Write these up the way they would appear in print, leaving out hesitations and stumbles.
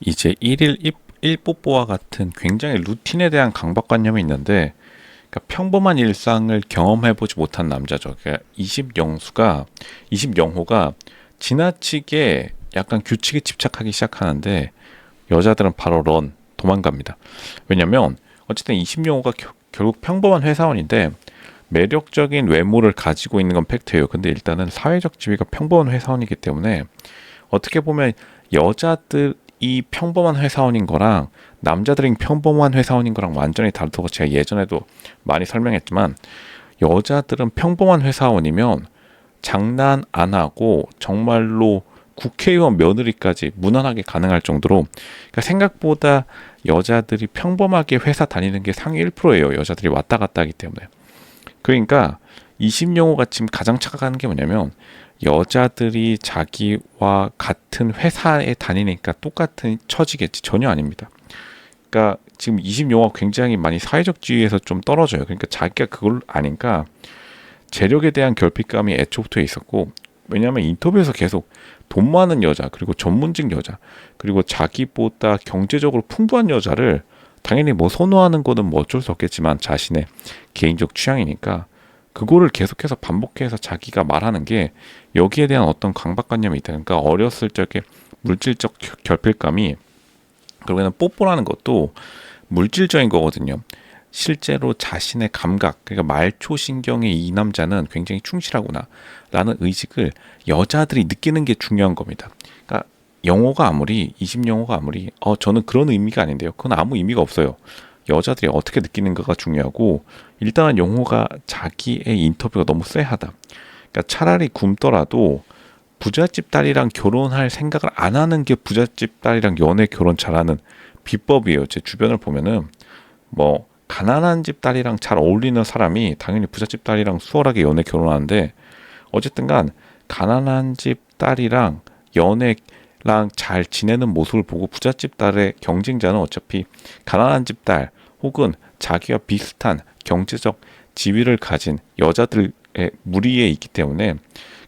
이제 일일 일뽀뽀와 같은 굉장히 루틴에 대한 강박관념이 있는데, 그러니까 평범한 일상을 경험해보지 못한 남자죠. 그러니까 20영호가 지나치게 약간 규칙에 집착하기 시작하는데, 여자들은 바로 도망갑니다. 왜냐면 어쨌든 20영호가 결국 평범한 회사원인데 매력적인 외모를 가지고 있는 건 팩트예요. 근데 일단은 사회적 지위가 평범한 회사원이기 때문에 어떻게 보면 여자들이 평범한 회사원인 거랑 남자들이 평범한 회사원인 거랑 완전히 다르다고 제가 예전에도 많이 설명했지만, 여자들은 평범한 회사원이면 장난 안 하고 정말로 국회의원 며느리까지 무난하게 가능할 정도로, 그러니까 생각보다 여자들이 평범하게 회사 다니는 게 상위 1%예요. 여자들이 왔다 갔다 하기 때문에. 그러니까 20영호가 지금 가장 착각하는 게 뭐냐면, 여자들이 자기와 같은 회사에 다니니까 똑같은 처지겠지. 전혀 아닙니다. 그러니까 지금 20영호가 굉장히 많이 사회적 지위에서 좀 떨어져요. 그러니까 자기가 그걸 아니까 재력에 대한 결핍감이 애초부터 있었고, 왜냐하면 인터뷰에서 계속 돈 많은 여자, 그리고 전문직 여자, 그리고 자기보다 경제적으로 풍부한 여자를 당연히 뭐 선호하는 거는 뭐 어쩔 수 없겠지만 자신의 개인적 취향이니까 그거를 계속해서 반복해서 자기가 말하는 게, 여기에 대한 어떤 강박관념이 있다. 그러니까 어렸을 적에 물질적 결핍감이, 결국에는 뽀뽀라는 것도 물질적인 거거든요. 실제로 자신의 감각, 그러니까 말초신경에 이 남자는 굉장히 충실하구나 라는 의식을 여자들이 느끼는 게 중요한 겁니다. 그러니까 영어가 아무리 20영어가 아무리 저는 그런 의미가 아닌데요, 그건 아무 의미가 없어요. 여자들이 어떻게 느끼는가가 중요하고, 일단은 영호가 자기의 인터뷰가 너무 쎄하다. 그러니까 차라리 굶더라도 부잣집 딸이랑 결혼할 생각을 안 하는 게 부잣집 딸이랑 연애 결혼 잘하는 비법이에요. 제 주변을 보면은 뭐 가난한 집 딸이랑 잘 어울리는 사람이 당연히 부잣집 딸이랑 수월하게 연애 결혼하는데, 어쨌든간 가난한 집 딸이랑 연애랑 잘 지내는 모습을 보고 부잣집 딸의 경쟁자는 어차피 가난한 집 딸 혹은 자기와 비슷한 경제적 지위를 가진 여자들의 무리에 있기 때문에,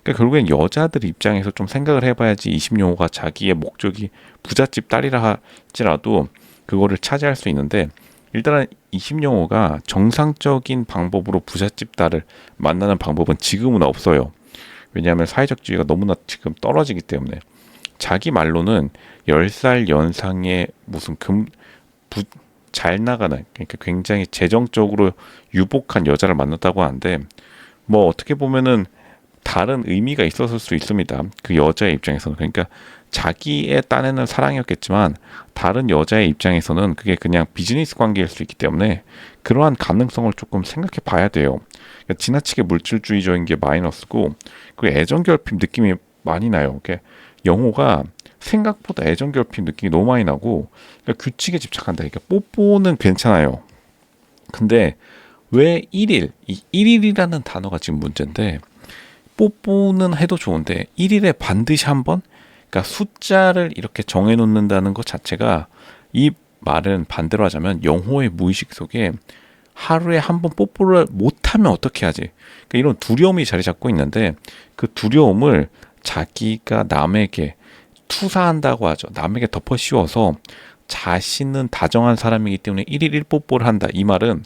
그러니까 결국엔 여자들 입장에서 좀 생각을 해봐야지 20영호가 자기의 목적이 부잣집 딸이라 할지라도 그거를 차지할 수 있는데, 일단은 20영호가 정상적인 방법으로 부잣집 딸을 만나는 방법은 지금은 없어요. 왜냐하면 사회적 지위가 너무나 지금 떨어지기 때문에. 자기 말로는 10살 연상의 무슨 잘 나가는, 그러니까 굉장히 재정적으로 유복한 여자를 만났다고 하는데, 뭐 어떻게 보면은 다른 의미가 있었을 수 있습니다. 그 여자의 입장에서는. 그러니까 자기의 딴에는 사랑이었겠지만 다른 여자의 입장에서는 그게 그냥 비즈니스 관계일 수 있기 때문에 그러한 가능성을 조금 생각해 봐야 돼요. 그러니까 지나치게 물질주의적인 게 마이너스고, 그리고 애정결핍 느낌이 많이 나요. 영호가 생각보다 애정결핍 느낌이 너무 많이 나고, 그러니까 규칙에 집착한다. 그러니까 뽀뽀는 괜찮아요. 근데 왜 1일, 이 1일이라는 단어가 지금 문제인데, 뽀뽀는 해도 좋은데 1일에 반드시 한 번? 그러니까 숫자를 이렇게 정해놓는다는 것 자체가, 이 말은 반대로 하자면 영호의 무의식 속에 하루에 한 번 뽀뽀를 못하면 어떻게 하지? 그러니까 이런 두려움이 자리 잡고 있는데, 그 두려움을 자기가 남에게 투사한다고 하죠. 남에게 덮어 씌워서 자신은 다정한 사람이기 때문에 1일 1뽀뽀를 한다. 이 말은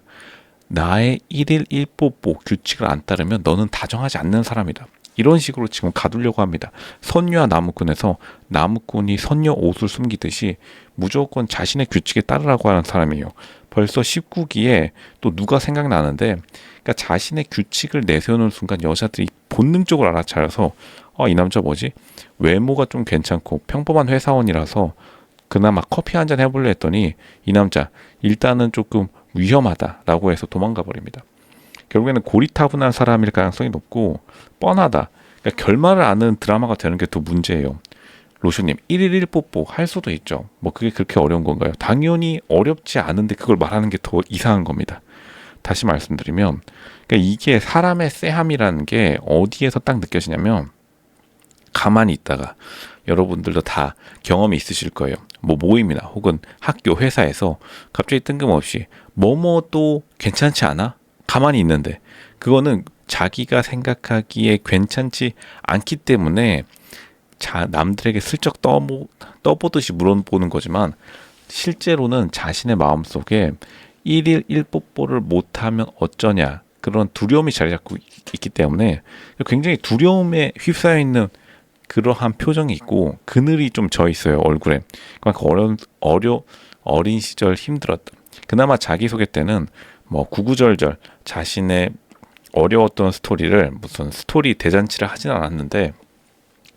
나의 1일 1뽀뽀 규칙을 안 따르면 너는 다정하지 않는 사람이다. 이런 식으로 지금 가두려고 합니다. 선녀와 나무꾼에서 나무꾼이 선녀 옷을 숨기듯이 무조건 자신의 규칙에 따르라고 하는 사람이에요. 벌써 19기에 또 누가 생각나는데, 그러니까 자신의 규칙을 내세우는 순간 여자들이 본능적으로 알아차려서 이 남자 뭐지? 외모가 좀 괜찮고 평범한 회사원이라서 그나마 커피 한잔 해볼래 했더니 이 남자 일단은 조금 위험하다라고 해서 도망가 버립니다. 결국에는 고리타분한 사람일 가능성이 높고 뻔하다. 그러니까 결말을 아는 드라마가 되는 게 더 문제예요. 로션님 1일 1뽀뽀 할 수도 있죠. 뭐 그게 그렇게 어려운 건가요? 당연히 어렵지 않은데 그걸 말하는 게 더 이상한 겁니다. 다시 말씀드리면, 그러니까 이게 사람의 쎄함이라는 게 어디에서 딱 느껴지냐면, 가만히 있다가 여러분들도 다 경험이 있으실 거예요. 뭐 모임이나 혹은 학교, 회사에서 갑자기 뜬금없이 뭐뭐도 괜찮지 않아? 가만히 있는데 그거는 자기가 생각하기에 괜찮지 않기 때문에 남들에게 슬쩍 떠보듯이 물어보는 거지만 실제로는 자신의 마음속에 1일 1뽀뽀를 못하면 어쩌냐 그런 두려움이 자리 잡고 있기 때문에 굉장히 두려움에 휩싸여 있는 그러한 표정이 있고 그늘이 좀 져 있어요 얼굴에. 그러니까 어린 시절 힘들었던 그나마 자기소개 때는 뭐 구구절절 자신의 어려웠던 스토리를 무슨 스토리 대잔치를 하진 않았는데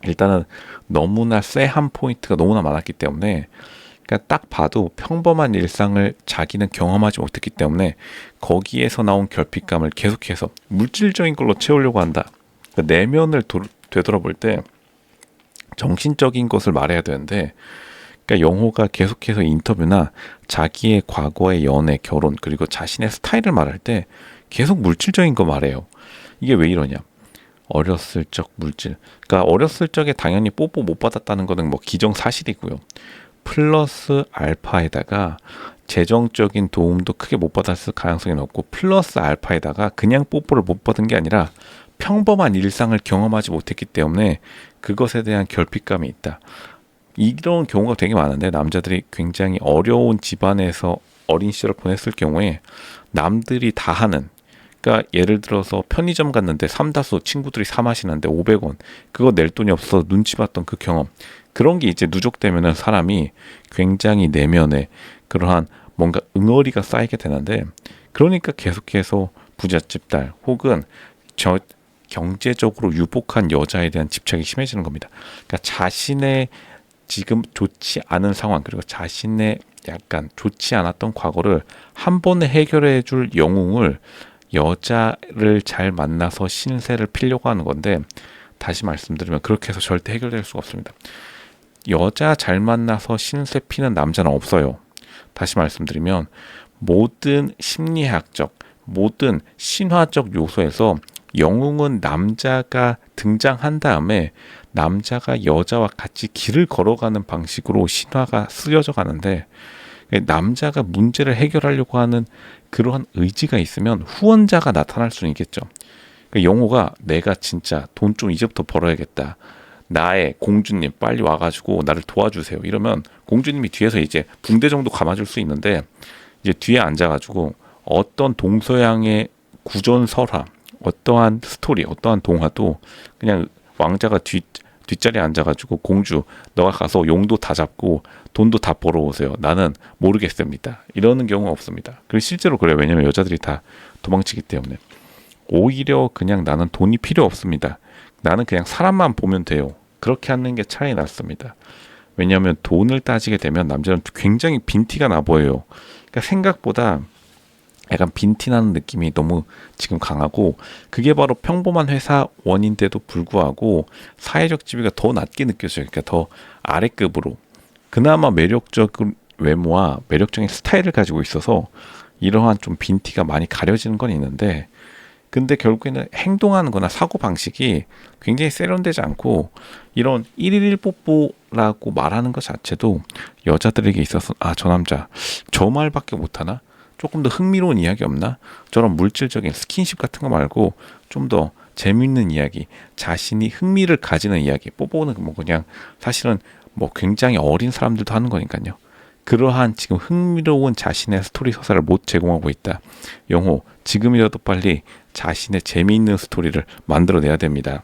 일단은 너무나 쎄한 포인트가 너무나 많았기 때문에 그러니까 딱 봐도 평범한 일상을 자기는 경험하지 못했기 때문에 거기에서 나온 결핍감을 계속해서 물질적인 걸로 채우려고 한다. 그러니까 내면을 되돌아볼 때 정신적인 것을 말해야 되는데 그러니까 영호가 계속해서 인터뷰나 자기의 과거의 연애, 결혼 그리고 자신의 스타일을 말할 때 계속 물질적인 거 말해요. 이게 왜 이러냐? 어렸을 적 물질. 그러니까 어렸을 적에 당연히 뽀뽀 못 받았다는 거는 뭐 기정사실이고요. 플러스 알파에다가 재정적인 도움도 크게 못 받았을 가능성이 높고 플러스 알파에다가 그냥 뽀뽀를 못 받은 게 아니라 평범한 일상을 경험하지 못했기 때문에 그것에 대한 결핍감이 있다. 이런 경우가 되게 많은데 남자들이 굉장히 어려운 집안에서 어린 시절을 보냈을 경우에 남들이 다 하는 그러니까 예를 들어서 편의점 갔는데 삼다수 친구들이 사 마시는데 500원 그거 낼 돈이 없어서 눈치 봤던 그 경험 그런 게 이제 누적되면은 사람이 굉장히 내면에 그러한 뭔가 응어리가 쌓이게 되는데 그러니까 계속해서 부잣집 딸 혹은 경제적으로 유복한 여자에 대한 집착이 심해지는 겁니다. 그러니까 자신의 지금 좋지 않은 상황 그리고 자신의 약간 좋지 않았던 과거를 한 번에 해결해 줄 영웅을 여자를 잘 만나서 신세를 피려고 하는 건데 다시 말씀드리면 그렇게 해서 절대 해결될 수가 없습니다. 여자 잘 만나서 신세 피는 남자는 없어요. 다시 말씀드리면 모든 심리학적 모든 신화적 요소에서 영웅은 남자가 등장한 다음에 남자가 여자와 같이 길을 걸어가는 방식으로 신화가 쓰여져 가는데 남자가 문제를 해결하려고 하는 그러한 의지가 있으면 후원자가 나타날 수는 있겠죠. 영호가 내가 진짜 돈 좀 이제부터 벌어야겠다. 나의 공주님 빨리 와가지고 나를 도와주세요. 이러면 공주님이 뒤에서 이제 붕대 정도 감아줄 수 있는데 이제 뒤에 앉아가지고 어떤 동서양의 구전설화, 어떠한 스토리, 어떠한 동화도 그냥 왕자가 뒷자리에 앉아가지고 공주 너가 가서 용도 다 잡고 돈도 다 벌어오세요. 나는 모르겠습니다. 이러는 경우가 없습니다. 그리고 실제로 그래요. 왜냐면 여자들이 다 도망치기 때문에. 오히려 그냥 나는 돈이 필요 없습니다. 나는 그냥 사람만 보면 돼요. 그렇게 하는 게 차라리 낫습니다. 왜냐하면 돈을 따지게 되면 남자는 굉장히 빈티가 나 보여요. 그러니까 생각보다 약간 빈티나는 느낌이 너무 지금 강하고 그게 바로 평범한 회사원인데도 불구하고 사회적 지위가 더 낮게 느껴져요. 그러니까 더 아래급으로. 그나마 매력적인 외모와 매력적인 스타일을 가지고 있어서 이러한 좀 빈티가 많이 가려지는 건 있는데 근데 결국에는 행동하는 거나 사고방식이 굉장히 세련되지 않고 이런 1일 1뽀뽀라고 말하는 것 자체도 여자들에게 있어서 아, 저 남자 저 말밖에 못하나? 조금 더 흥미로운 이야기 없나? 저런 물질적인 스킨십 같은 거 말고 좀 더 재밌는 이야기, 자신이 흥미를 가지는 이야기, 뽀뽀는 뭐 그냥 사실은 뭐 굉장히 어린 사람들도 하는 거니까요. 그러한 지금 흥미로운 자신의 스토리 서사를 못 제공하고 있다. 영호, 지금이라도 빨리 자신의 재미있는 스토리를 만들어내야 됩니다.